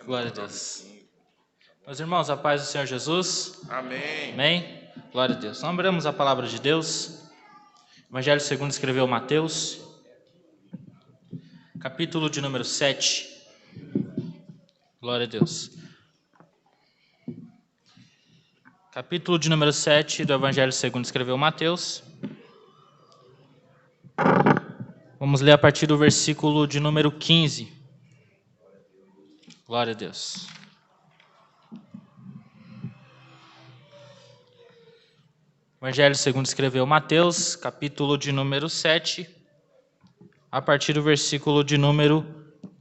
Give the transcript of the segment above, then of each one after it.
Glória a Deus. Meus irmãos, a paz do Senhor Jesus. Amém. Amém. Glória a Deus. Então, abramos a palavra de Deus. Evangelho segundo escreveu Mateus, capítulo de número 7. Glória a Deus. Capítulo de número 7 do Evangelho segundo escreveu Mateus. Vamos ler a partir do versículo de número 15. Glória a Deus. Evangelho segundo escreveu Mateus, capítulo de número 7, a partir do versículo de número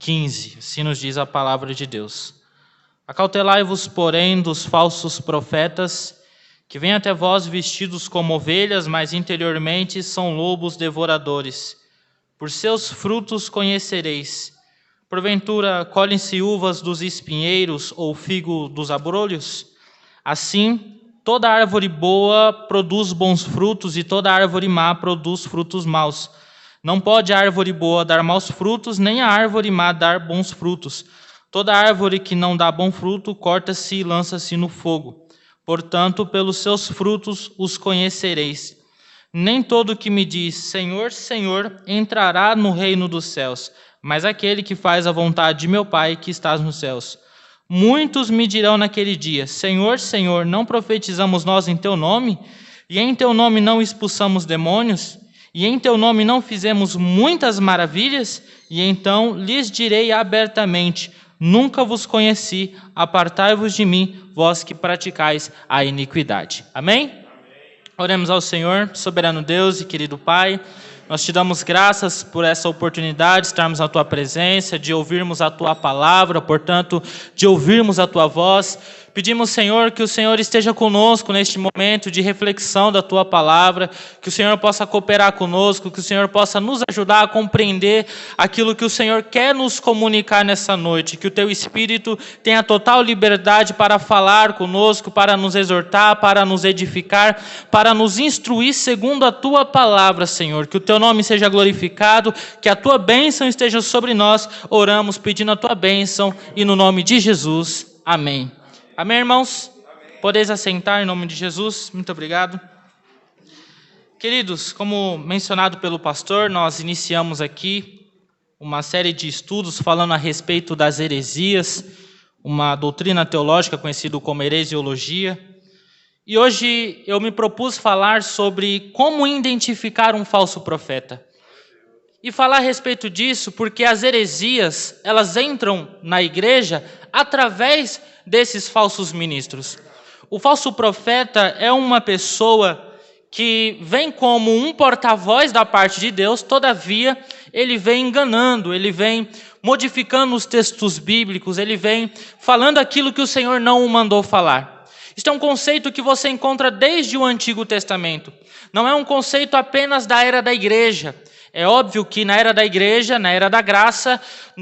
15. Assim nos diz a palavra de Deus. Acautelai-vos, porém, dos falsos profetas, que vêm até vós vestidos como ovelhas, mas interiormente são lobos devoradores. Por seus frutos conhecereis. Porventura, colhem-se uvas dos espinheiros ou figo dos abrolhos? Assim, toda árvore boa produz bons frutos e toda árvore má produz frutos maus. Não pode a árvore boa dar maus frutos, nem a árvore má dar bons frutos. Toda árvore que não dá bom fruto, corta-se e lança-se no fogo. Portanto, pelos seus frutos os conhecereis. Nem todo que me diz, Senhor, Senhor, entrará no reino dos céus, mas aquele que faz a vontade de meu Pai que estás nos céus. Muitos me dirão naquele dia, Senhor, Senhor, não profetizamos nós em teu nome? E em teu nome não expulsamos demônios? E em teu nome não fizemos muitas maravilhas? E então lhes direi abertamente, nunca vos conheci, apartai-vos de mim, vós que praticais a iniquidade. Amém? Oremos ao Senhor, soberano Deus e querido Pai. Nós te damos graças por essa oportunidade de estarmos na Tua presença, de ouvirmos a Tua palavra, portanto, de ouvirmos a Tua voz. Pedimos, Senhor, que o Senhor esteja conosco neste momento de reflexão da Tua palavra, que o Senhor possa cooperar conosco, que o Senhor possa nos ajudar a compreender aquilo que o Senhor quer nos comunicar nessa noite, que o Teu Espírito tenha total liberdade para falar conosco, para nos exortar, para nos edificar, para nos instruir segundo a Tua palavra, Senhor. Que o Teu nome seja glorificado, que a Tua bênção esteja sobre nós. Oramos pedindo a Tua bênção e no nome de Jesus. Amém. Amém, irmãos? Amém. Podeis assentar em nome de Jesus. Muito obrigado. Queridos, como mencionado pelo pastor, nós iniciamos aqui uma série de estudos falando a respeito das heresias, uma doutrina teológica conhecida como heresiologia. E hoje eu me propus falar sobre como identificar um falso profeta. E falar a respeito disso porque as heresias, elas entram na igreja através desses falsos ministros. O falso profeta é uma pessoa que vem como um porta-voz da parte de Deus, todavia ele vem enganando, ele vem modificando os textos bíblicos, ele vem falando aquilo que o Senhor não o mandou falar. Isto é um conceito que você encontra desde o Antigo Testamento. Não é um conceito apenas da era da igreja. É óbvio que na era da igreja, na era da graça,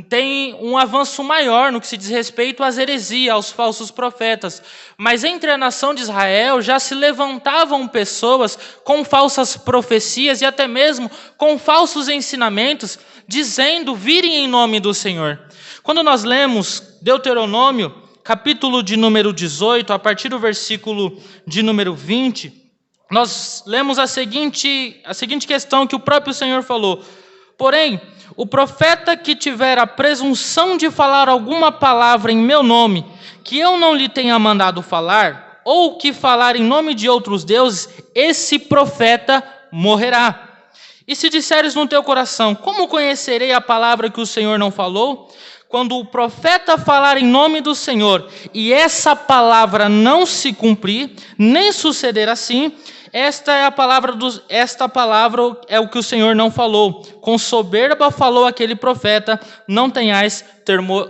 tem um avanço maior no que se diz respeito às heresias, aos falsos profetas. Mas entre a nação de Israel já se levantavam pessoas com falsas profecias e até mesmo com falsos ensinamentos, dizendo, virem em nome do Senhor. Quando nós lemos Deuteronômio, capítulo de número 18, a partir do versículo de número 20, nós lemos a seguinte questão que o próprio Senhor falou. Porém, o profeta que tiver a presunção de falar alguma palavra em meu nome, que eu não lhe tenha mandado falar, ou que falar em nome de outros deuses, esse profeta morrerá. E se disseres no teu coração, como conhecerei a palavra que o Senhor não falou? Quando o profeta falar em nome do Senhor, e essa palavra não se cumprir, nem suceder assim, esta palavra é o que o Senhor não falou. Com soberba falou aquele profeta, não tenhais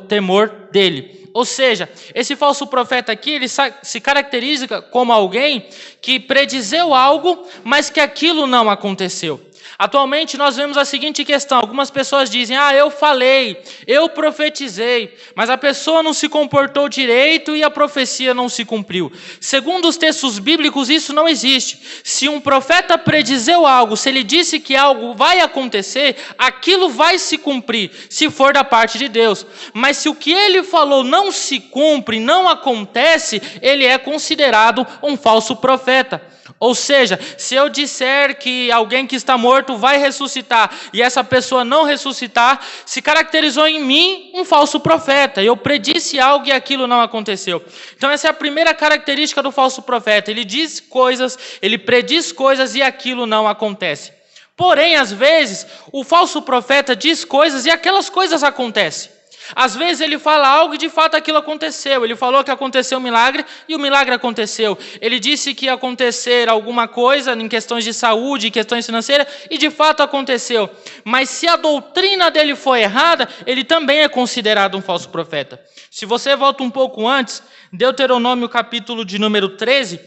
temor dele. Ou seja, esse falso profeta aqui, ele se caracteriza como alguém que predizeu algo, mas que aquilo não aconteceu. Atualmente nós vemos a seguinte questão: algumas pessoas dizem, eu falei, eu profetizei, mas a pessoa não se comportou direito e a profecia não se cumpriu. Segundo os textos bíblicos, isso não existe. Se um profeta predizer algo, se ele disse que algo vai acontecer, aquilo vai se cumprir, se for da parte de Deus. Mas se o que ele falou não se cumpre, não acontece, ele é considerado um falso profeta. Ou seja, se eu disser que alguém que está morto vai ressuscitar e essa pessoa não ressuscitar, se caracterizou em mim um falso profeta. Eu predisse algo e aquilo não aconteceu. Então essa é a primeira característica do falso profeta. Ele diz coisas, ele prediz coisas e aquilo não acontece. Porém, às vezes, o falso profeta diz coisas e aquelas coisas acontecem. Às vezes ele fala algo e de fato aquilo aconteceu. Ele falou que aconteceu um milagre e o milagre aconteceu. Ele disse que ia acontecer alguma coisa em questões de saúde, em questões financeiras, e de fato aconteceu. Mas se a doutrina dele for errada, ele também é considerado um falso profeta. Se você volta um pouco antes, Deuteronômio capítulo de número 13,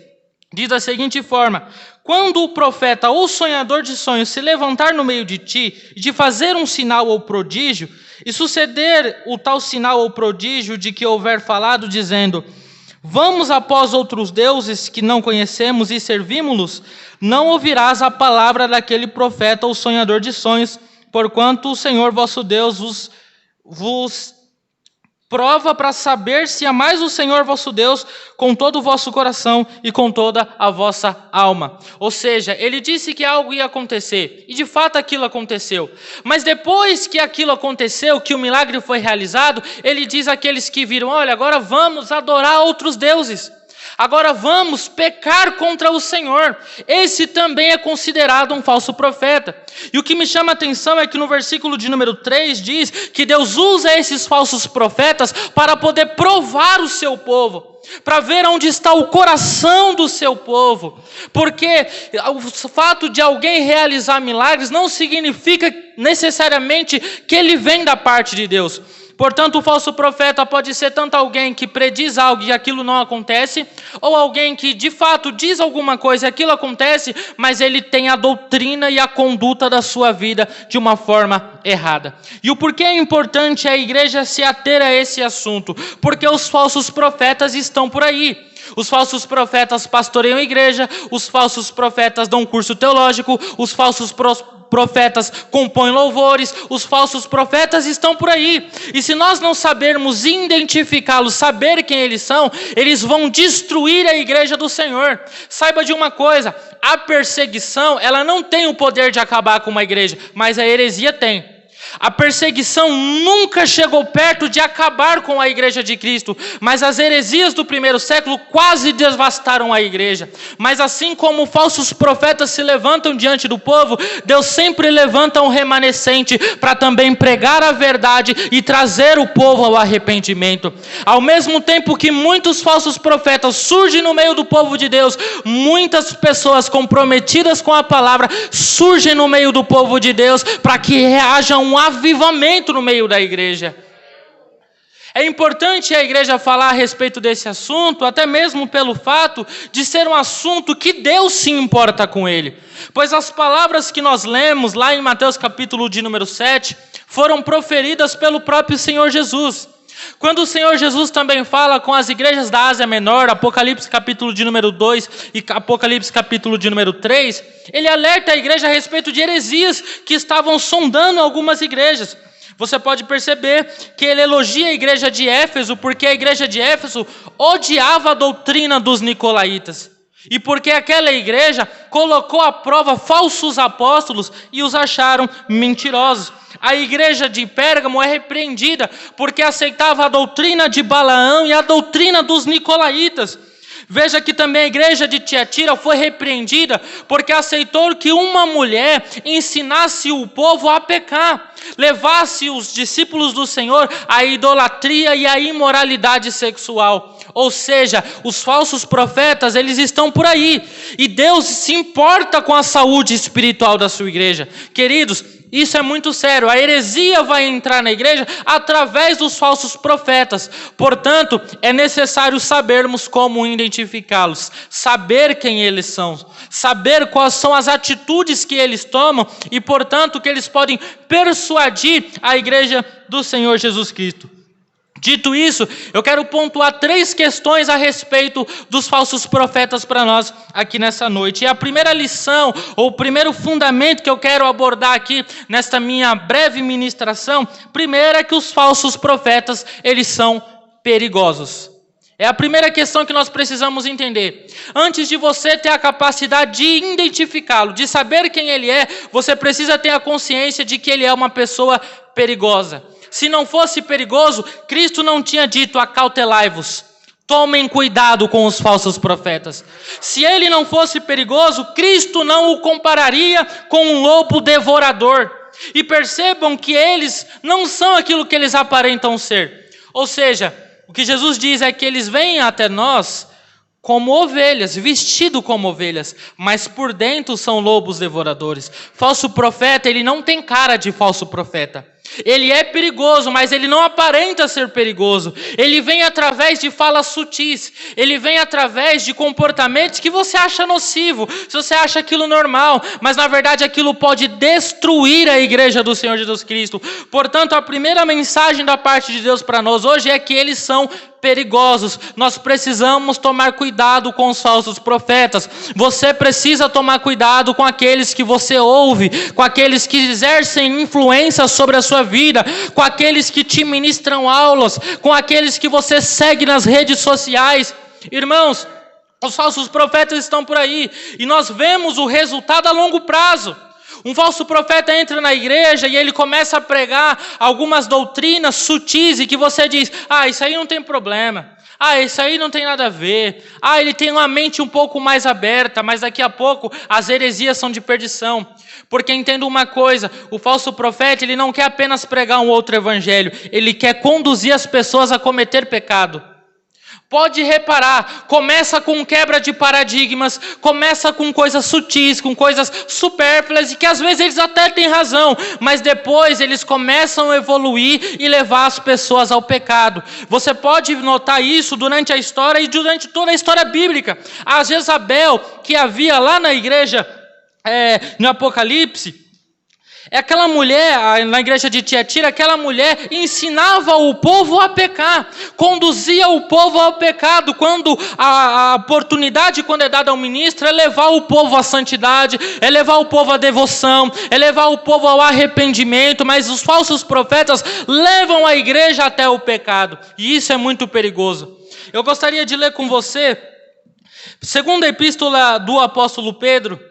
diz da seguinte forma: quando o profeta ou sonhador de sonhos se levantar no meio de ti e de fazer um sinal ou prodígio, e suceder o tal sinal ou prodígio de que houver falado, dizendo, vamos após outros deuses que não conhecemos e servimos-los, não ouvirás a palavra daquele profeta ou sonhador de sonhos, porquanto o Senhor vosso Deus vos prova para saber se amais o Senhor vosso Deus com todo o vosso coração e com toda a vossa alma. Ou seja, ele disse que algo ia acontecer, e de fato aquilo aconteceu. Mas depois que aquilo aconteceu, que o milagre foi realizado, ele diz àqueles que viram, olha, agora vamos adorar outros deuses. Agora vamos pecar contra o Senhor. Esse também é considerado um falso profeta. E o que me chama a atenção é que no versículo de número 3 diz que Deus usa esses falsos profetas para poder provar o seu povo, para ver onde está o coração do seu povo. Porque o fato de alguém realizar milagres não significa necessariamente que ele vem da parte de Deus. Portanto, o falso profeta pode ser tanto alguém que prediz algo e aquilo não acontece, ou alguém que de fato diz alguma coisa e aquilo acontece, mas ele tem a doutrina e a conduta da sua vida de uma forma errada. E o porquê é importante a igreja se ater a esse assunto? Porque os falsos profetas estão por aí. Os falsos profetas pastoreiam a igreja, os falsos profetas dão curso teológico, os falsos profetas compõem louvores, os falsos profetas estão por aí. E se nós não sabermos identificá-los, saber quem eles são, eles vão destruir a igreja do Senhor. Saiba de uma coisa, a perseguição, ela não tem o poder de acabar com uma igreja, mas a heresia tem. A perseguição nunca chegou perto de acabar com a igreja de Cristo, mas as heresias do primeiro século quase devastaram a igreja. Mas assim como falsos profetas se levantam diante do povo, Deus sempre levanta um remanescente para também pregar a verdade e trazer o povo ao arrependimento. Ao mesmo tempo que muitos falsos profetas surgem no meio do povo de Deus, muitas pessoas comprometidas com a palavra surgem no meio do povo de Deus para que haja um avivamento no meio da igreja. É importante a igreja falar a respeito desse assunto, até mesmo pelo fato de ser um assunto que Deus se importa com ele. Pois as palavras que nós lemos lá em Mateus capítulo de número 7 foram proferidas pelo próprio Senhor Jesus. Quando o Senhor Jesus também fala com as igrejas da Ásia Menor, Apocalipse capítulo de número 2 e Apocalipse capítulo de número 3, ele alerta a igreja a respeito de heresias que estavam sondando algumas igrejas. Você pode perceber que ele elogia a igreja de Éfeso, porque a igreja de Éfeso odiava a doutrina dos nicolaítas. E porque aquela igreja colocou à prova falsos apóstolos e os acharam mentirosos. A igreja de Pérgamo é repreendida porque aceitava a doutrina de Balaão e a doutrina dos nicolaítas. Veja que também a igreja de Tiatira foi repreendida porque aceitou que uma mulher ensinasse o povo a pecar, levasse os discípulos do Senhor à idolatria e à imoralidade sexual. Ou seja, os falsos profetas, eles estão por aí. E Deus se importa com a saúde espiritual da sua igreja. Queridos, Isso é muito sério. A heresia vai entrar na igreja através dos falsos profetas. Portanto, é necessário sabermos como identificá-los, saber quem eles são, saber quais são as atitudes que eles tomam e, portanto, que eles podem persuadir a igreja do Senhor Jesus Cristo. Dito isso, eu quero pontuar 3 questões a respeito dos falsos profetas para nós aqui nessa noite. E a primeira lição, ou o primeiro fundamento que eu quero abordar aqui nesta minha breve ministração, primeiro é que os falsos profetas, eles são perigosos. É a primeira questão que nós precisamos entender. Antes de você ter a capacidade de identificá-lo, de saber quem ele é, você precisa ter a consciência de que ele é uma pessoa perigosa. Se não fosse perigoso, Cristo não tinha dito: acautelai-vos, tomem cuidado com os falsos profetas. Se ele não fosse perigoso, Cristo não o compararia com um lobo devorador. E percebam que eles não são aquilo que eles aparentam ser. Ou seja, o que Jesus diz é que eles vêm até nós como ovelhas, vestido como ovelhas, mas por dentro são lobos devoradores. Falso profeta, ele não tem cara de falso profeta. Ele é perigoso, mas ele não aparenta ser perigoso. Ele vem através de falas sutis. Ele vem através de comportamentos que você acha nocivo, se você acha aquilo normal, mas na verdade aquilo pode destruir a igreja do Senhor Jesus Cristo. Portanto, a primeira mensagem da parte de Deus para nós hoje é que eles são perigosos. Nós precisamos tomar cuidado com os falsos profetas. Você precisa tomar cuidado com aqueles que você ouve, com aqueles que exercem influência sobre a sua vida, com aqueles que te ministram aulas, com aqueles que você segue nas redes sociais. Irmãos, os falsos profetas estão por aí e nós vemos o resultado a longo prazo. Um falso profeta entra na igreja e ele começa a pregar algumas doutrinas sutis e que você diz: isso aí não tem problema. Isso aí não tem nada a ver. Ele tem uma mente um pouco mais aberta, mas daqui a pouco as heresias são de perdição. Porque entenda uma coisa, o falso profeta, ele não quer apenas pregar um outro evangelho, ele quer conduzir as pessoas a cometer pecado. Pode reparar, começa com quebra de paradigmas, começa com coisas sutis, com coisas supérfluas, e que às vezes eles até têm razão, mas depois eles começam a evoluir e levar as pessoas ao pecado. Você pode notar isso durante a história e durante toda a história bíblica. A Jezabel, que havia lá na igreja, no Apocalipse, aquela mulher, na igreja de Tiatira, aquela mulher ensinava o povo a pecar, conduzia o povo ao pecado, quando a oportunidade, quando é dada ao ministro, é levar o povo à santidade, é levar o povo à devoção, é levar o povo ao arrependimento, mas os falsos profetas levam a igreja até o pecado, e isso é muito perigoso. Eu gostaria de ler com você, segunda epístola do apóstolo Pedro,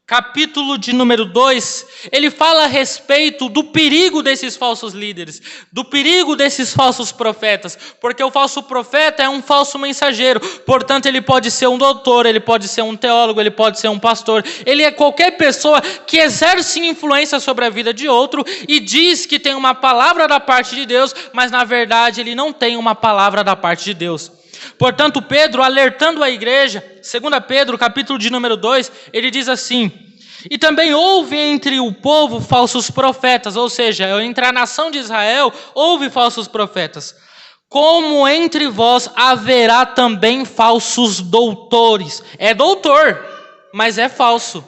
capítulo de número 2, ele fala a respeito do perigo desses falsos líderes, do perigo desses falsos profetas, porque o falso profeta é um falso mensageiro, portanto ele pode ser um doutor, ele pode ser um teólogo, ele pode ser um pastor, ele é qualquer pessoa que exerce influência sobre a vida de outro e diz que tem uma palavra da parte de Deus, mas na verdade ele não tem uma palavra da parte de Deus. Portanto, Pedro, alertando a igreja, 2 Pedro, capítulo de número 2, ele diz assim: e também houve entre o povo falsos profetas, ou seja, entre a nação de Israel houve falsos profetas. Como entre vós haverá também falsos doutores. É doutor, mas é falso.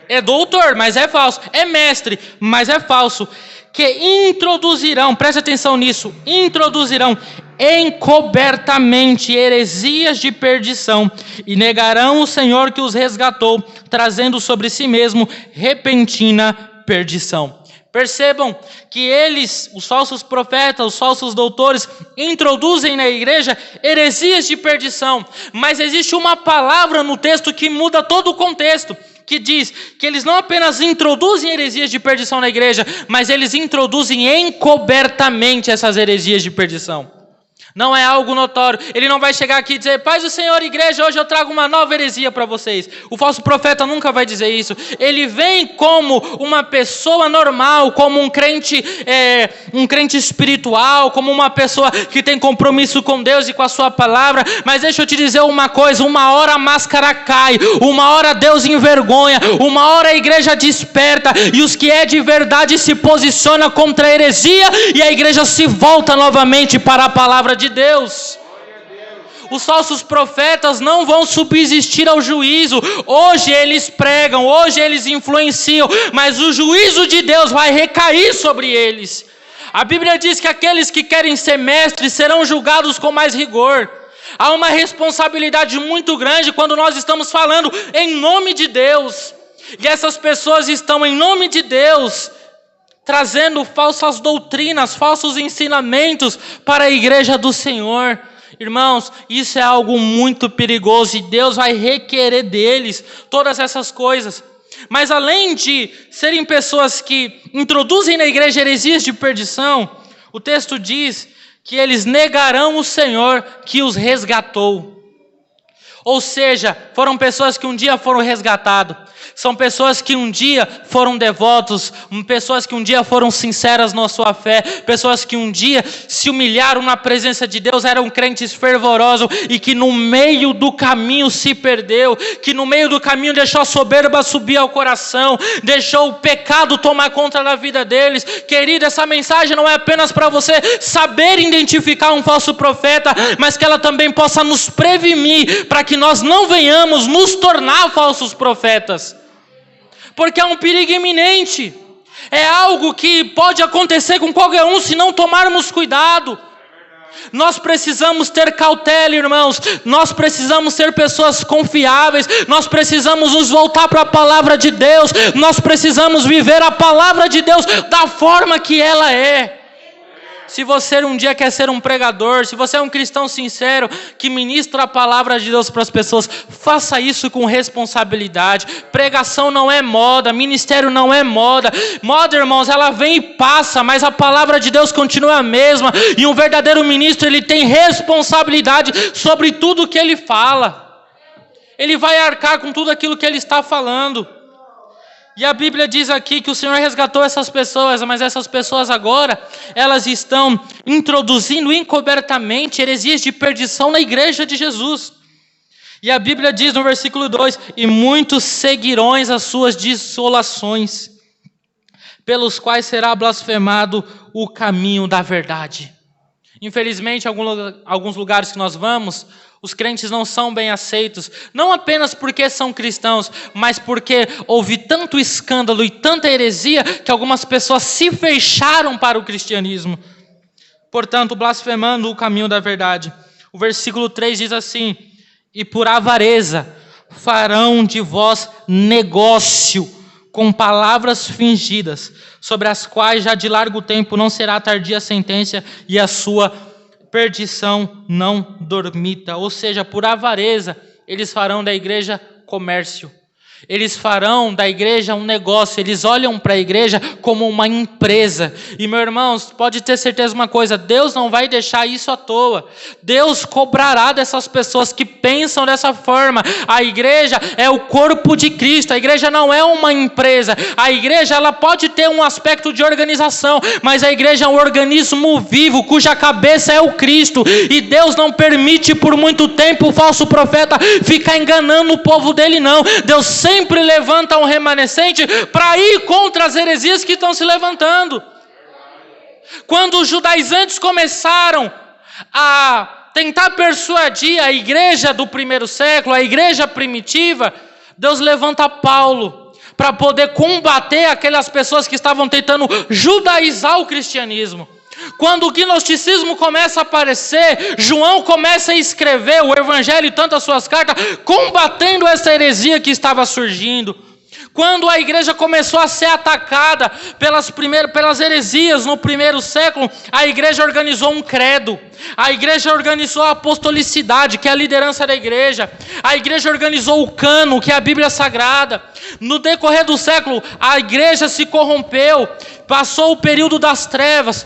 É doutor, mas é falso. É mestre, mas é falso. Que introduzirão, preste atenção nisso, introduzirão encobertamente heresias de perdição e negarão o Senhor que os resgatou, trazendo sobre si mesmo repentina perdição. Percebam que eles, os falsos profetas, os falsos doutores, introduzem na igreja heresias de perdição, mas existe uma palavra no texto que muda todo o contexto, que diz que eles não apenas introduzem heresias de perdição na igreja, mas eles introduzem encobertamente essas heresias de perdição. Não é algo notório. Ele não vai chegar aqui e dizer: paz do Senhor, igreja, hoje eu trago uma nova heresia para vocês. O falso profeta nunca vai dizer isso. Ele vem como uma pessoa normal, como um crente espiritual, como uma pessoa que tem compromisso com Deus e com a sua palavra. Mas deixa eu te dizer uma coisa: uma hora a máscara cai, uma hora Deus envergonha, uma hora a igreja desperta, e os que é de verdade se posiciona contra a heresia, e a igreja se volta novamente para a palavra de Deus. Os falsos profetas não vão subsistir ao juízo. Hoje eles pregam, hoje eles influenciam, mas o juízo de Deus vai recair sobre eles. A Bíblia diz que aqueles que querem ser mestres serão julgados com mais rigor. Há uma responsabilidade muito grande quando nós estamos falando em nome de Deus. E essas pessoas estão em nome de Deus trazendo falsas doutrinas, falsos ensinamentos para a igreja do Senhor. Irmãos, isso é algo muito perigoso e Deus vai requerer deles todas essas coisas. Mas além de serem pessoas que introduzem na igreja heresias de perdição, o texto diz que eles negarão o Senhor que os resgatou. Ou seja, foram pessoas que um dia foram resgatados. São pessoas que um dia foram devotos, pessoas que um dia foram sinceras na sua fé, pessoas que um dia se humilharam na presença de Deus, eram crentes fervorosos e que no meio do caminho se perdeu, que no meio do caminho deixou a soberba subir ao coração, deixou o pecado tomar conta da vida deles. Querido, essa mensagem não é apenas para você saber identificar um falso profeta, mas que ela também possa nos prevenir para que nós não venhamos nos tornar falsos profetas. Porque é um perigo iminente, é algo que pode acontecer com qualquer um se não tomarmos cuidado. Nós precisamos ter cautela, irmãos, nós precisamos ser pessoas confiáveis, nós precisamos nos voltar para a palavra de Deus, nós precisamos viver a palavra de Deus da forma que ela é. Se você um dia quer ser um pregador, se você é um cristão sincero, que ministra a palavra de Deus para as pessoas, faça isso com responsabilidade. Pregação não é moda, ministério não é moda. Moda, irmãos, ela vem e passa, mas a palavra de Deus continua a mesma. E um verdadeiro ministro, ele tem responsabilidade sobre tudo que ele fala. Ele vai arcar com tudo aquilo que ele está falando. E a Bíblia diz aqui que o Senhor resgatou essas pessoas, mas essas pessoas agora, elas estão introduzindo encobertamente heresias de perdição na igreja de Jesus. E a Bíblia diz no versículo 2, e muitos seguirão as suas dissolações, pelos quais será blasfemado o caminho da verdade. Infelizmente, em alguns lugares que nós vamos, os crentes não são bem aceitos, não apenas porque são cristãos, mas porque houve tanto escândalo e tanta heresia que algumas pessoas se fecharam para o cristianismo, portanto, blasfemando o caminho da verdade. O versículo 3 diz assim, e por avareza farão de vós negócio com palavras fingidas, sobre as quais já de largo tempo não será tardia a sentença e a sua perdição não dormita. Ou seja, por avareza, eles farão da igreja comércio. Eles farão da igreja um negócio, eles olham para a igreja como uma empresa. E, meus irmãos, pode ter certeza uma coisa, Deus não vai deixar isso à toa. Deus cobrará dessas pessoas que pensam dessa forma. A igreja é o corpo de Cristo, a igreja não é uma empresa. A igreja, ela pode ter um aspecto de organização, mas a igreja é um organismo vivo, cuja cabeça é o Cristo. E Deus não permite por muito tempo o falso profeta ficar enganando o povo dele, não. Deus sempre levanta um remanescente para ir contra as heresias que estão se levantando. Quando os judaizantes começaram a tentar persuadir a igreja do primeiro século, a igreja primitiva, Deus levanta Paulo para poder combater aquelas pessoas que estavam tentando judaizar o cristianismo. Quando o gnosticismo começa a aparecer, João começa a escrever o evangelho e tantas suas cartas, combatendo essa heresia que estava surgindo. Quando a igreja começou a ser atacada pelas heresias no primeiro século, a igreja organizou um credo. A igreja organizou a apostolicidade, que é a liderança da igreja. A igreja organizou o cânon, que é a Bíblia Sagrada. No decorrer do século, a igreja se corrompeu, passou o período das trevas.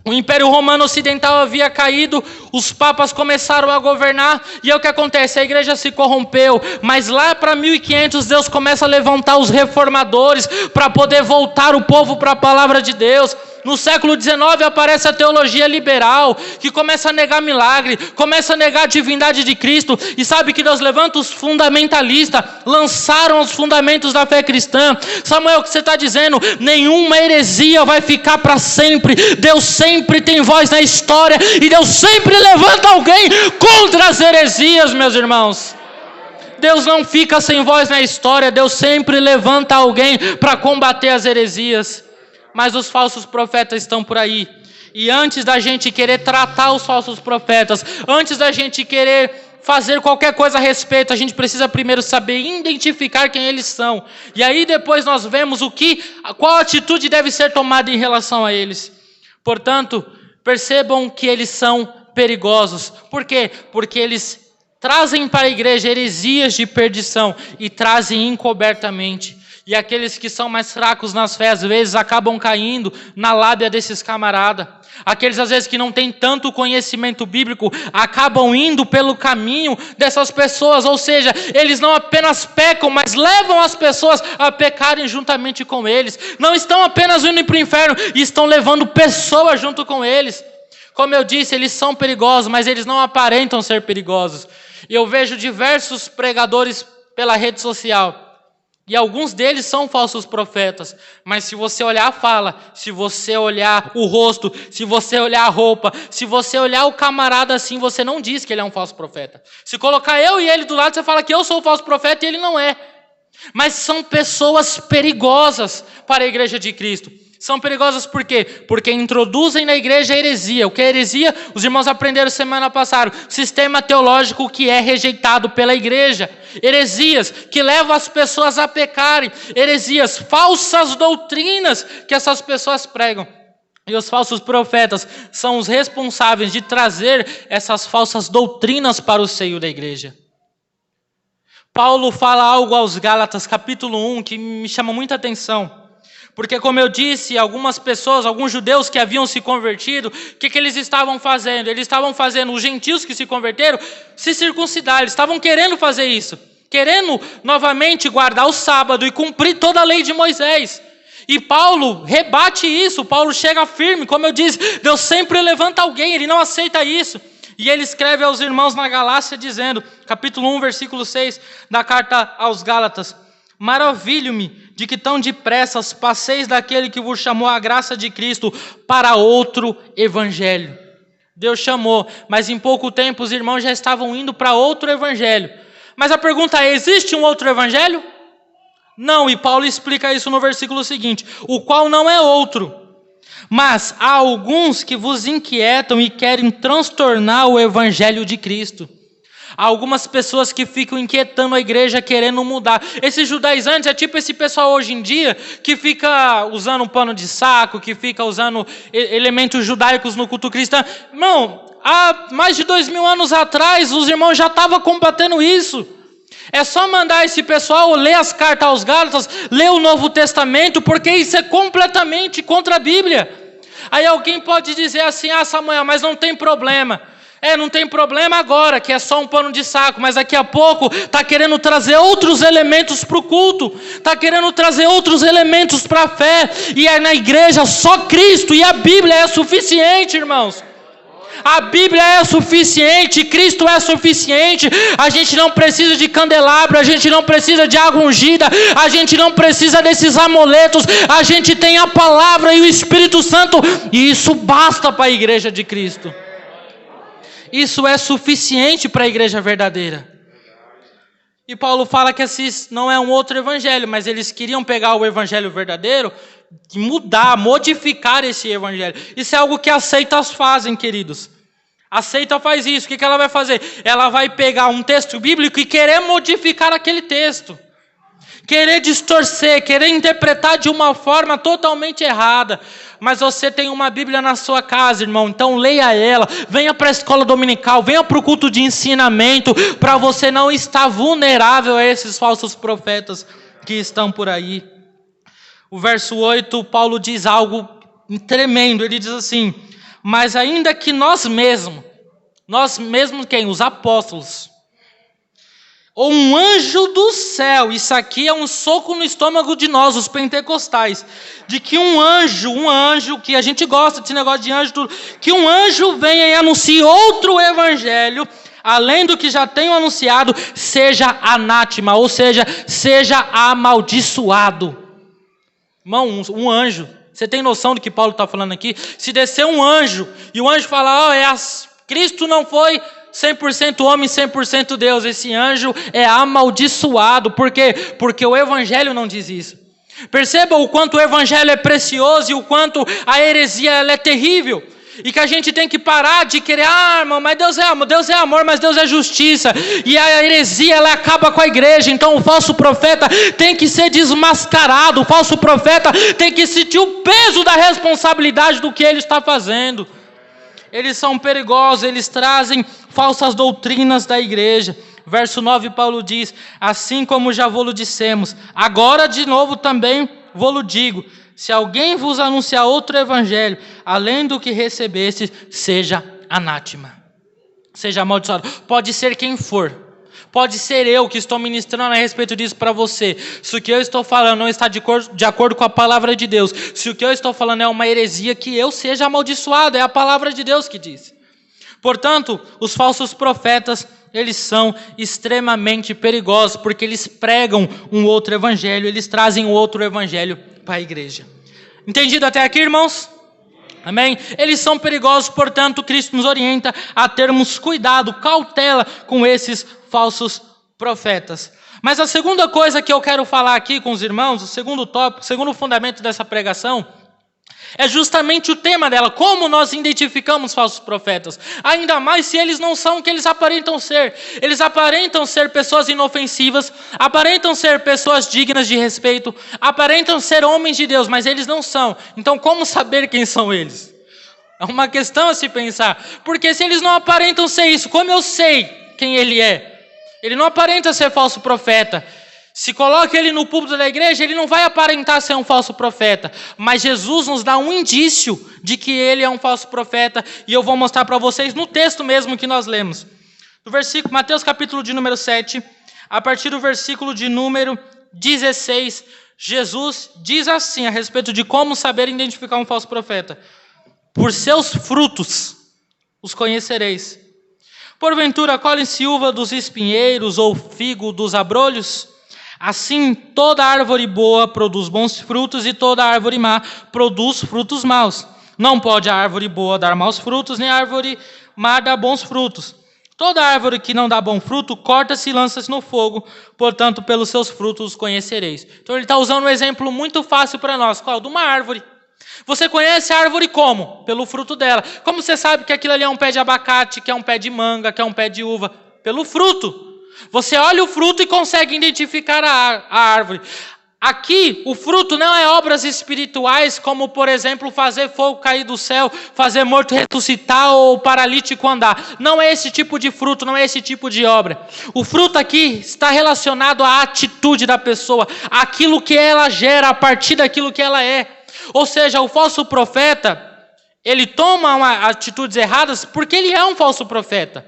O Império Romano Ocidental havia caído, os papas começaram a governar, e é o que acontece, a igreja se corrompeu, mas lá para 1500 Deus começa a levantar os reformadores para poder voltar o povo para a palavra de Deus. No século XIX aparece a teologia liberal, que começa a negar milagre, começa a negar a divindade de Cristo, e sabe que Deus levanta os fundamentalistas, lançaram os fundamentos da fé cristã. Samuel, o que você está dizendo? Nenhuma heresia vai ficar para sempre. Deus sempre tem voz na história, e Deus sempre levanta alguém contra as heresias, meus irmãos. Deus não fica sem voz na história, Deus sempre levanta alguém para combater as heresias. Mas os falsos profetas estão por aí. E antes da gente querer tratar os falsos profetas, antes da gente querer fazer qualquer coisa a respeito, a gente precisa primeiro saber identificar quem eles são. E aí depois nós vemos qual atitude deve ser tomada em relação a eles. Portanto, percebam que eles são perigosos. Por quê? Porque eles trazem para a igreja heresias de perdição e trazem encobertamente. E aqueles que são mais fracos nas fé, às vezes, acabam caindo na lábia desses camaradas. Aqueles, às vezes, que não têm tanto conhecimento bíblico, acabam indo pelo caminho dessas pessoas. Ou seja, eles não apenas pecam, mas levam as pessoas a pecarem juntamente com eles. Não estão apenas indo para o inferno, estão levando pessoas junto com eles. Como eu disse, eles são perigosos, mas eles não aparentam ser perigosos. E eu vejo diversos pregadores pela rede social. E alguns deles são falsos profetas, mas se você olhar a fala, se você olhar o rosto, se você olhar a roupa, se você olhar o camarada assim, você não diz que ele é um falso profeta. Se colocar eu e ele do lado, você fala que eu sou o falso profeta e ele não é. Mas são pessoas perigosas para a igreja de Cristo. São perigosas por quê? Porque introduzem na igreja a heresia. O que é heresia? Os irmãos aprenderam semana passada. Sistema teológico que é rejeitado pela igreja. Heresias que levam as pessoas a pecarem. Heresias, falsas doutrinas que essas pessoas pregam. E os falsos profetas são os responsáveis de trazer essas falsas doutrinas para o seio da igreja. Paulo fala algo aos Gálatas, capítulo 1, que me chama muita atenção. Porque, como eu disse, algumas pessoas, alguns judeus que haviam se convertido, o que eles estavam fazendo? Eles estavam fazendo, os gentios que se converteram, se circuncidar. Eles estavam querendo fazer isso. Querendo novamente guardar o sábado e cumprir toda a lei de Moisés. E Paulo rebate isso. Paulo chega firme. Como eu disse, Deus sempre levanta alguém. Ele não aceita isso. E ele escreve aos irmãos na Galácia dizendo, capítulo 1, versículo 6 da carta aos Gálatas: maravilho-me de que tão depressa passeis daquele que vos chamou a graça de Cristo para outro evangelho. Deus chamou, mas em pouco tempo os irmãos já estavam indo para outro evangelho. Mas a pergunta é, existe um outro evangelho? Não, e Paulo explica isso no versículo seguinte, o qual não é outro. Mas há alguns que vos inquietam e querem transtornar o evangelho de Cristo. Há algumas pessoas que ficam inquietando a igreja, querendo mudar. Esses judaizantes é tipo esse pessoal hoje em dia, que fica usando um pano de saco, que fica usando elementos judaicos no culto cristão. Irmão, há mais de 2000 anos atrás, os irmãos já estavam combatendo isso. É só mandar esse pessoal ler as cartas aos Gálatas, ler o Novo Testamento, porque isso é completamente contra a Bíblia. Aí alguém pode dizer assim, Samuel, mas não tem problema. Não tem problema agora, que é só um pano de saco, mas daqui a pouco está querendo trazer outros elementos para o culto, está querendo trazer outros elementos para a fé, e é na igreja só Cristo, e a Bíblia é suficiente, irmãos. A Bíblia é suficiente, Cristo é suficiente, a gente não precisa de candelabro, a gente não precisa de água ungida, a gente não precisa desses amuletos, a gente tem a palavra e o Espírito Santo, e isso basta para a igreja de Cristo. Isso é suficiente para a igreja verdadeira. E Paulo fala que esse não é um outro evangelho, mas eles queriam pegar o evangelho verdadeiro e mudar, modificar esse evangelho. Isso é algo que as seitas fazem, queridos. A seita faz isso. O que ela vai fazer? Ela vai pegar um texto bíblico e querer modificar aquele texto. Querer distorcer, querer interpretar de uma forma totalmente errada. Mas você tem uma Bíblia na sua casa, irmão, então leia ela, venha para a escola dominical, venha para o culto de ensinamento, para você não estar vulnerável a esses falsos profetas que estão por aí. O verso 8, Paulo diz algo tremendo, ele diz assim: Mas ainda que nós mesmos quem? Os apóstolos, ou um anjo do céu, isso aqui é um soco no estômago de nós, os pentecostais, de que um anjo, que a gente gosta desse negócio de anjo, que um anjo venha e anuncie outro evangelho, além do que já tenho anunciado, seja anátema, ou seja amaldiçoado. Irmão, um anjo, você tem noção do que Paulo está falando aqui? Se descer um anjo, e o anjo falar, Cristo não foi 100% homem, 100% Deus, esse anjo é amaldiçoado. Por quê? Porque o evangelho não diz isso. Perceba o quanto o evangelho é precioso e o quanto a heresia ela é terrível. E que a gente tem que parar de querer, irmão, mas Deus é amor, mas Deus é justiça. E a heresia, ela acaba com a igreja. Então o falso profeta tem que ser desmascarado. O falso profeta tem que sentir o peso da responsabilidade do que ele está fazendo. Eles são perigosos, eles trazem falsas doutrinas da igreja. Verso 9, Paulo diz, assim como já vos dissemos, agora de novo também vos digo, se alguém vos anunciar outro evangelho, além do que recebeste, seja anátema, seja amaldiçoado. Pode ser quem for, pode ser eu que estou ministrando a respeito disso para você. Se o que eu estou falando não está de acordo com a palavra de Deus, se o que eu estou falando é uma heresia, que eu seja amaldiçoado, é a palavra de Deus que diz. Portanto, os falsos profetas, eles são extremamente perigosos, porque eles pregam um outro evangelho, eles trazem um outro evangelho para a igreja. Entendido até aqui, irmãos? Amém? Eles são perigosos, portanto, Cristo nos orienta a termos cuidado, cautela com esses falsos profetas. Mas a segunda coisa que eu quero falar aqui com os irmãos, o segundo tópico, o segundo fundamento dessa pregação, é justamente o tema dela, como nós identificamos falsos profetas, ainda mais se eles não são o que eles aparentam ser. Eles aparentam ser pessoas inofensivas, aparentam ser pessoas dignas de respeito, aparentam ser homens de Deus, mas eles não são. Então como saber quem são eles? É uma questão a se pensar, porque se eles não aparentam ser isso, como eu sei quem ele é? Ele não aparenta ser falso profeta. Se coloca ele no púlpito da igreja, ele não vai aparentar ser um falso profeta. Mas Jesus nos dá um indício de que ele é um falso profeta. E eu vou mostrar para vocês no texto mesmo que nós lemos. No versículo, Mateus capítulo de número 7, a partir do versículo de número 16, Jesus diz assim a respeito de como saber identificar um falso profeta. Por seus frutos os conhecereis. Porventura colhem-se uva dos espinheiros ou figo dos abrolhos? Assim, toda árvore boa produz bons frutos e toda árvore má produz frutos maus. Não pode a árvore boa dar maus frutos, nem a árvore má dar bons frutos. Toda árvore que não dá bom fruto, corta-se e lança-se no fogo. Portanto, pelos seus frutos os conhecereis. Então ele está usando um exemplo muito fácil para nós. Qual? De uma árvore. Você conhece a árvore como? Pelo fruto dela. Como você sabe que aquilo ali é um pé de abacate, que é um pé de manga, que é um pé de uva? Pelo fruto. Você olha o fruto e consegue identificar a árvore. Aqui, o fruto não é obras espirituais, como, por exemplo, fazer fogo cair do céu, fazer morto ressuscitar ou paralítico andar. Não é esse tipo de fruto, não é esse tipo de obra. O fruto aqui está relacionado à atitude da pessoa, aquilo que ela gera a partir daquilo que ela é. Ou seja, o falso profeta, ele toma atitudes erradas porque ele é um falso profeta.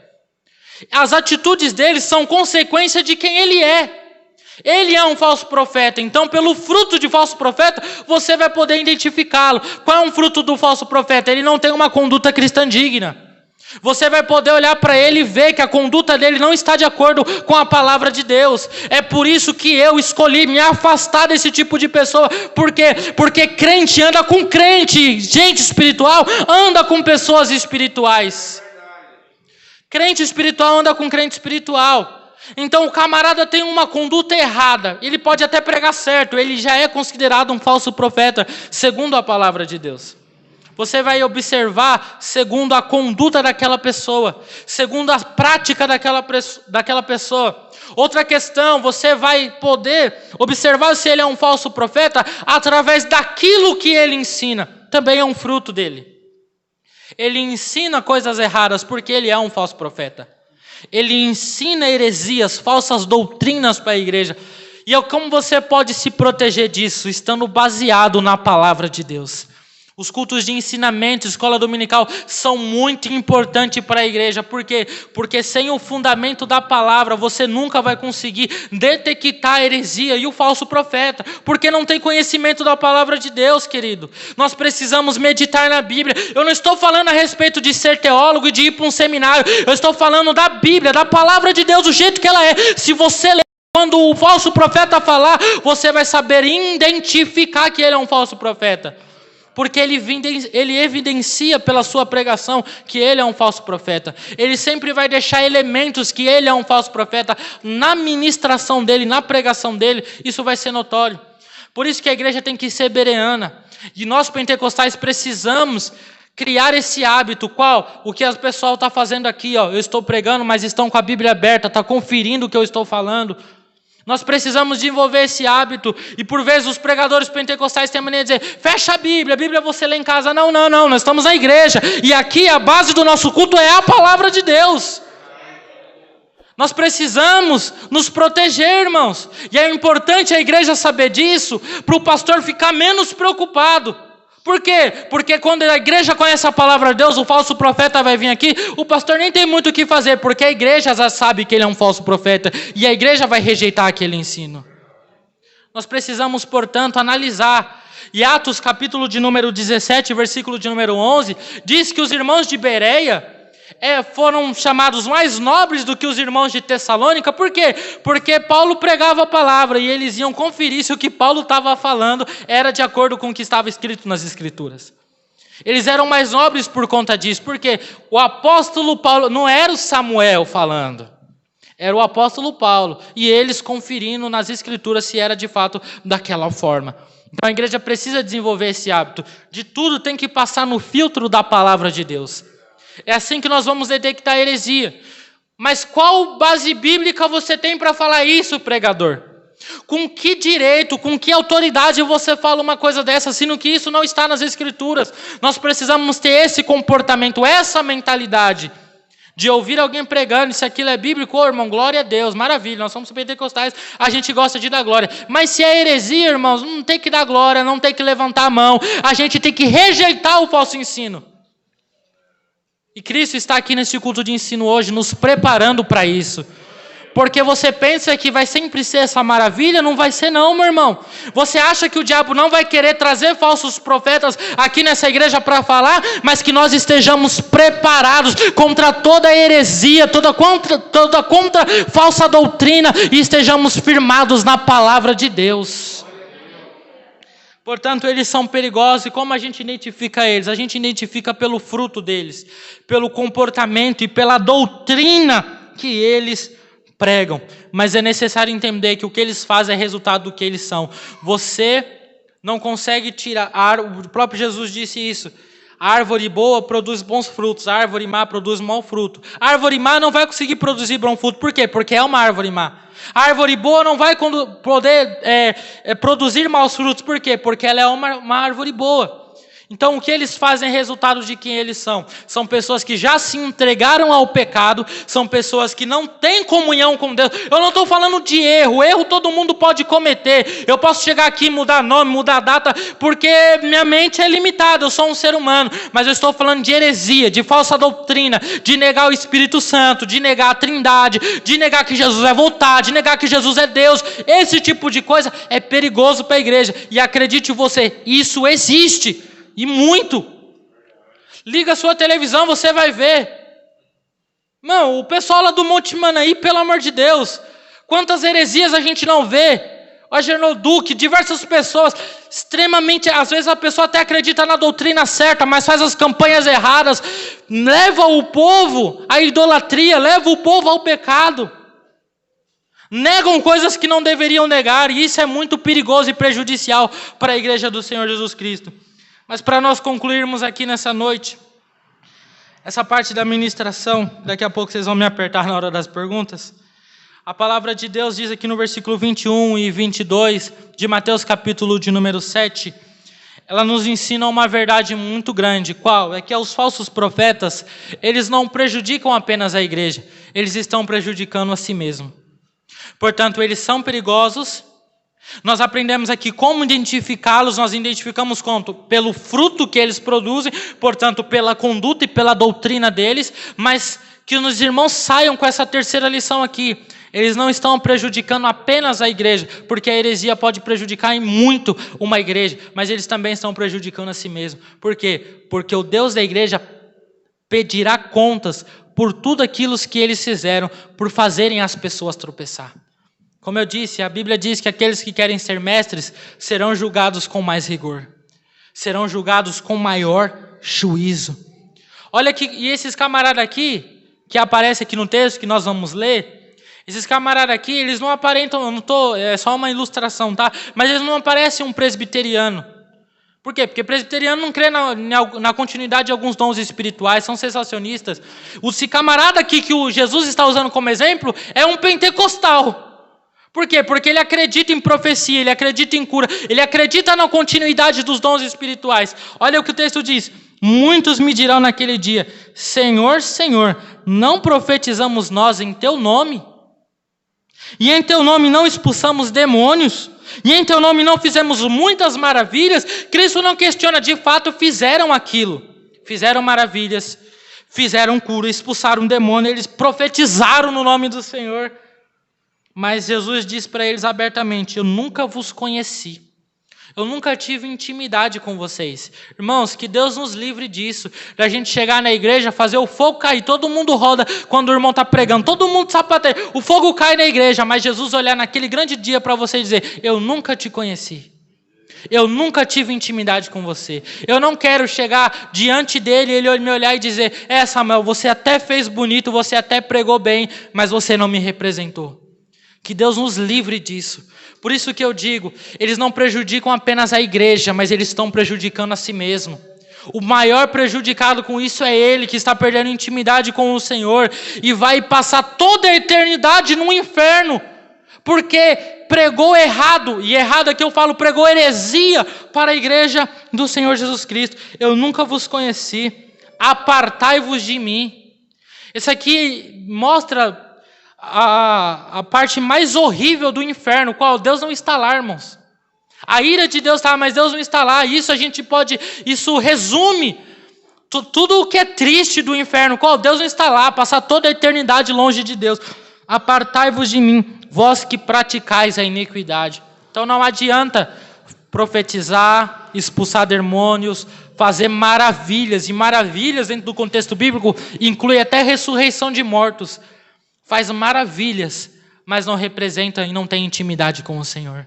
As atitudes dele são consequência de quem ele é. Ele é um falso profeta, então pelo fruto de falso profeta, você vai poder identificá-lo. Qual é um fruto do falso profeta? Ele não tem uma conduta cristã digna. Você vai poder olhar para ele e ver que a conduta dele não está de acordo com a palavra de Deus. É por isso que eu escolhi me afastar desse tipo de pessoa. Por quê? Porque crente anda com crente, gente espiritual anda com pessoas espirituais. Crente espiritual anda com crente espiritual. Então o camarada tem uma conduta errada. Ele pode até pregar certo. Ele já é considerado um falso profeta, segundo a palavra de Deus. Você vai observar segundo a conduta daquela pessoa. Segundo a prática daquela pessoa. Outra questão, você vai poder observar se ele é um falso profeta através daquilo que ele ensina. Também é um fruto dele. Ele ensina coisas erradas porque ele é um falso profeta. Ele ensina heresias, falsas doutrinas para a igreja. E como você pode se proteger disso? Estando baseado na palavra de Deus. Os cultos de ensinamento, escola dominical, são muito importantes para a igreja. Por quê? Porque sem o fundamento da palavra, você nunca vai conseguir detectar a heresia e o falso profeta. Porque não tem conhecimento da palavra de Deus, querido. Nós precisamos meditar na Bíblia. Eu não estou falando a respeito de ser teólogo e de ir para um seminário. Eu estou falando da Bíblia, da palavra de Deus, do jeito que ela é. Se você ler quando o falso profeta falar, você vai saber identificar que ele é um falso profeta. Porque ele evidencia pela sua pregação que ele é um falso profeta. Ele sempre vai deixar elementos que ele é um falso profeta. Na ministração dele, na pregação dele, isso vai ser notório. Por isso que a igreja tem que ser bereana. E nós pentecostais precisamos criar esse hábito. Qual? O que o pessoal está fazendo aqui. Ó. Eu estou pregando, mas estão com a Bíblia aberta, está conferindo o que eu estou falando. Nós precisamos desenvolver esse hábito. E por vezes os pregadores pentecostais têm a mania de dizer: fecha a Bíblia você lê em casa. Não, nós estamos na igreja. E aqui a base do nosso culto é a palavra de Deus. Nós precisamos nos proteger, irmãos. E é importante a igreja saber disso, para o pastor ficar menos preocupado. Por quê? Porque quando a igreja conhece a palavra de Deus, o falso profeta vai vir aqui, o pastor nem tem muito o que fazer, porque a igreja já sabe que ele é um falso profeta, e a igreja vai rejeitar aquele ensino. Nós precisamos, portanto, analisar. E Atos, capítulo de número 17, versículo de número 11, diz que os irmãos de Bereia foram chamados mais nobres do que os irmãos de Tessalônica. Por quê? Porque Paulo pregava a palavra e eles iam conferir se o que Paulo estava falando era de acordo com o que estava escrito nas Escrituras. Eles eram mais nobres por conta disso, porque o apóstolo Paulo, não era o Samuel falando, era o apóstolo Paulo, e eles conferindo nas Escrituras se era de fato daquela forma. Então a igreja precisa desenvolver esse hábito, de tudo tem que passar no filtro da palavra de Deus. É assim que nós vamos detectar a heresia. Mas qual base bíblica você tem para falar isso, pregador? Com que direito, com que autoridade você fala uma coisa dessa, sendo que isso não está nas Escrituras? Nós precisamos ter esse comportamento, essa mentalidade, de ouvir alguém pregando, e se aquilo é bíblico, irmão, glória a Deus, maravilha, nós somos pentecostais, a gente gosta de dar glória. Mas se é heresia, irmãos, não tem que dar glória, não tem que levantar a mão, a gente tem que rejeitar o falso ensino. E Cristo está aqui nesse culto de ensino hoje, nos preparando para isso. Porque você pensa que vai sempre ser essa maravilha? Não vai ser não, meu irmão. Você acha que o diabo não vai querer trazer falsos profetas aqui nessa igreja para falar? Mas que nós estejamos preparados contra toda heresia, toda contra falsa doutrina, e estejamos firmados na palavra de Deus. Portanto, eles são perigosos, e como a gente identifica eles? A gente identifica pelo fruto deles, pelo comportamento e pela doutrina que eles pregam. Mas é necessário entender que o que eles fazem é resultado do que eles são. Você não consegue tirar, o próprio Jesus disse isso, a árvore boa produz bons frutos, a árvore má produz mau fruto. A árvore má não vai conseguir produzir bom fruto, por quê? Porque é uma árvore má. A árvore boa não vai poder produzir maus frutos. Por quê? Porque ela é uma árvore boa. Então, o que eles fazem é resultado de quem eles são. São pessoas que já se entregaram ao pecado, são pessoas que não têm comunhão com Deus. Eu não estou falando de erro todo mundo pode cometer. Eu posso chegar aqui, mudar nome, mudar data, porque minha mente é limitada, eu sou um ser humano. Mas eu estou falando de heresia, de falsa doutrina, de negar o Espírito Santo, de negar a Trindade, de negar que Jesus vai voltar, de negar que Jesus é Deus. Esse tipo de coisa é perigoso para a igreja. E acredite você, isso existe. E muito. Liga a sua televisão, você vai ver. Mano, o pessoal lá do Monte Manaí, pelo amor de Deus, quantas heresias a gente não vê. O Agenor Duque, diversas pessoas, extremamente, às vezes a pessoa até acredita na doutrina certa, mas faz as campanhas erradas, leva o povo à idolatria, leva o povo ao pecado. Negam coisas que não deveriam negar, e isso é muito perigoso e prejudicial para a igreja do Senhor Jesus Cristo. Mas para nós concluirmos aqui nessa noite, essa parte da ministração, daqui a pouco vocês vão me apertar na hora das perguntas. A palavra de Deus diz aqui no versículo 21 e 22 de Mateus capítulo de número 7, ela nos ensina uma verdade muito grande. Qual? É que os falsos profetas, eles não prejudicam apenas a igreja, eles estão prejudicando a si mesmos. Portanto, eles são perigosos, Nós aprendemos aqui como identificá-los, nós identificamos pelo fruto que eles produzem, portanto, pela conduta e pela doutrina deles, mas que os irmãos saiam com essa terceira lição aqui. Eles não estão prejudicando apenas a igreja, porque a heresia pode prejudicar em muito uma igreja, mas eles também estão prejudicando a si mesmos. Por quê? Porque o Deus da igreja pedirá contas por tudo aquilo que eles fizeram, por fazerem as pessoas tropeçar. Como eu disse, a Bíblia diz que aqueles que querem ser mestres serão julgados com mais rigor, serão julgados com maior juízo. Olha aqui, e esses camaradas aqui, que aparecem aqui no texto que nós vamos ler, esses camaradas aqui, eles não aparentam, é só uma ilustração, tá? Mas eles não parecem um presbiteriano. Por quê? Porque presbiteriano não crê na continuidade de alguns dons espirituais, são sensacionistas. Esse camarada aqui que o Jesus está usando como exemplo é um pentecostal. Por quê? Porque ele acredita em profecia, ele acredita em cura, ele acredita na continuidade dos dons espirituais. Olha o que o texto diz: muitos me dirão naquele dia: Senhor, Senhor, não profetizamos nós em teu nome? E em teu nome não expulsamos demônios? E em teu nome não fizemos muitas maravilhas? Cristo não questiona, de fato fizeram aquilo. Fizeram maravilhas, fizeram cura, expulsaram um demônio, eles profetizaram no nome do Senhor. Mas Jesus diz para eles abertamente: eu nunca vos conheci. Eu nunca tive intimidade com vocês. Irmãos, que Deus nos livre disso. Da gente chegar na igreja, fazer o fogo cair. Todo mundo roda quando o irmão está pregando. Todo mundo sapateia. O fogo cai na igreja. Mas Jesus olhar naquele grande dia para você e dizer: eu nunca te conheci. Eu nunca tive intimidade com você. Eu não quero chegar diante dele e ele me olhar e dizer: Samuel, você até fez bonito, você até pregou bem, mas você não me representou. Que Deus nos livre disso. Por isso que eu digo, eles não prejudicam apenas a igreja, mas eles estão prejudicando a si mesmo. O maior prejudicado com isso é ele, que está perdendo intimidade com o Senhor e vai passar toda a eternidade no inferno, porque pregou errado, e errado aqui eu falo, pregou heresia para a igreja do Senhor Jesus Cristo. Eu nunca vos conheci, apartai-vos de mim. Isso aqui mostra a parte mais horrível do inferno, qual Deus não está lá, irmãos. A ira de Deus está lá, mas Deus não está lá. Isso resume tudo o que é triste do inferno, qual Deus não está lá, passar toda a eternidade longe de Deus. Apartai-vos de mim, vós que praticais a iniquidade. Então não adianta profetizar, expulsar demônios, fazer maravilhas, e maravilhas dentro do contexto bíblico inclui até ressurreição de mortos. Faz maravilhas, mas não representa e não tem intimidade com o Senhor.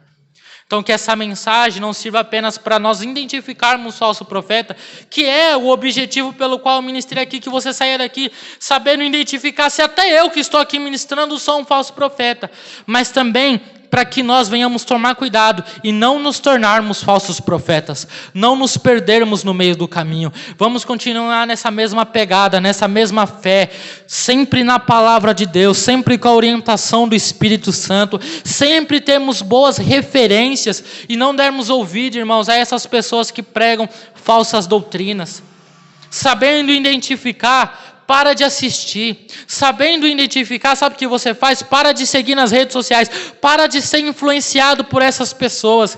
Então que essa mensagem não sirva apenas para nós identificarmos o falso profeta, que é o objetivo pelo qual eu ministrei aqui, que você saia daqui sabendo identificar se até eu que estou aqui ministrando sou um falso profeta, mas também para que nós venhamos tomar cuidado e não nos tornarmos falsos profetas, não nos perdermos no meio do caminho. Vamos continuar nessa mesma pegada, nessa mesma fé, sempre na palavra de Deus, sempre com a orientação do Espírito Santo, sempre temos boas referências e não dermos ouvido, irmãos, a essas pessoas que pregam falsas doutrinas. Sabendo identificar, para de assistir. Sabendo identificar, sabe o que você faz? Para de seguir nas redes sociais. Para de ser influenciado por essas pessoas.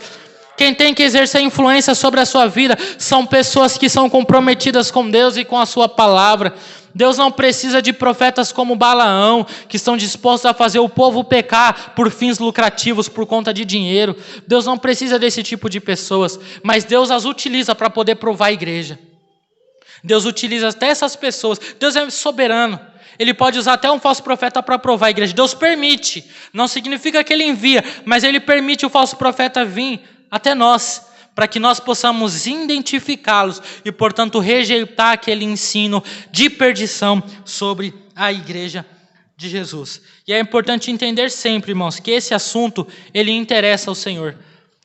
Quem tem que exercer influência sobre a sua vida são pessoas que são comprometidas com Deus e com a sua palavra. Deus não precisa de profetas como Balaão, que estão dispostos a fazer o povo pecar por fins lucrativos, por conta de dinheiro. Deus não precisa desse tipo de pessoas, mas Deus as utiliza para poder provar a igreja. Deus utiliza até essas pessoas. Deus é soberano. Ele pode usar até um falso profeta para provar a igreja. Deus permite. Não significa que ele envia, mas ele permite o falso profeta vir até nós, para que nós possamos identificá-los e, portanto, rejeitar aquele ensino de perdição sobre a igreja de Jesus. E é importante entender sempre, irmãos, que esse assunto, ele interessa ao Senhor.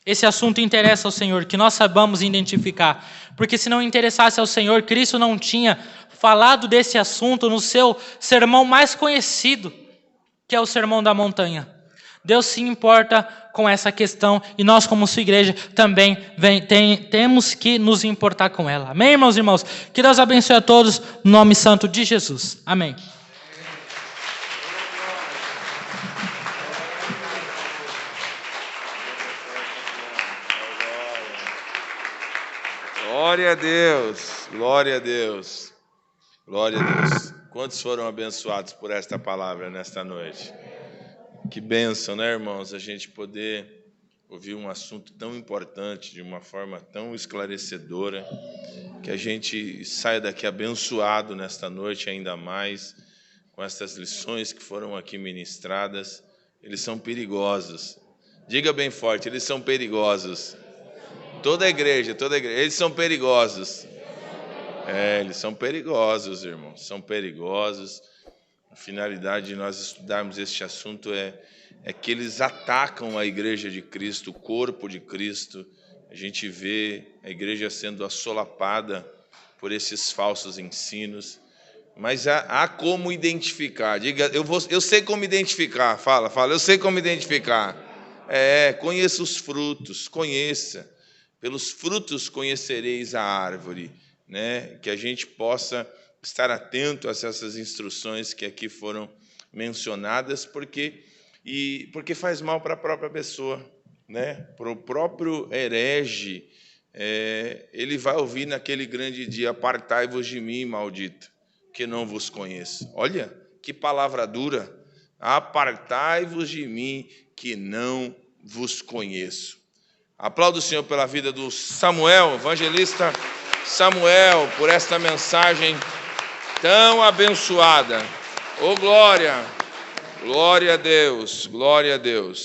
Esse assunto interessa ao Senhor, que nós saibamos identificar. Porque se não interessasse ao Senhor, Cristo não tinha falado desse assunto no seu sermão mais conhecido, que é o Sermão da Montanha. Deus se importa com essa questão e nós, como sua igreja, também temos que nos importar com ela. Amém, irmãos e irmãos? Que Deus abençoe a todos, no nome santo de Jesus. Amém. Glória a Deus, glória a Deus, glória a Deus. Quantos foram abençoados por esta palavra nesta noite? Que bênção, né, irmãos? A gente poder ouvir um assunto tão importante, de uma forma tão esclarecedora, que a gente saia daqui abençoado nesta noite ainda mais, com essas lições que foram aqui ministradas. Eles são perigosos. Diga bem forte, eles são perigosos. Toda a igreja, eles são perigosos. Eles são perigosos, irmãos, são perigosos. A finalidade de nós estudarmos este assunto é que eles atacam a igreja de Cristo, o corpo de Cristo. A gente vê a igreja sendo assolapada por esses falsos ensinos. Mas há como identificar. Diga, eu sei como identificar. Fala, eu sei como identificar. Conheça os frutos, conheça. Pelos frutos conhecereis a árvore, né? Que a gente possa estar atento a essas instruções que aqui foram mencionadas, porque faz mal para a própria pessoa, né? Para o próprio herege, ele vai ouvir naquele grande dia: apartai-vos de mim, maldito, que não vos conheço. Olha que palavra dura. Apartai-vos de mim, que não vos conheço. Aplaudo o Senhor pela vida do Samuel, evangelista Samuel, por esta mensagem tão abençoada. Oh, glória! Glória a Deus, glória a Deus.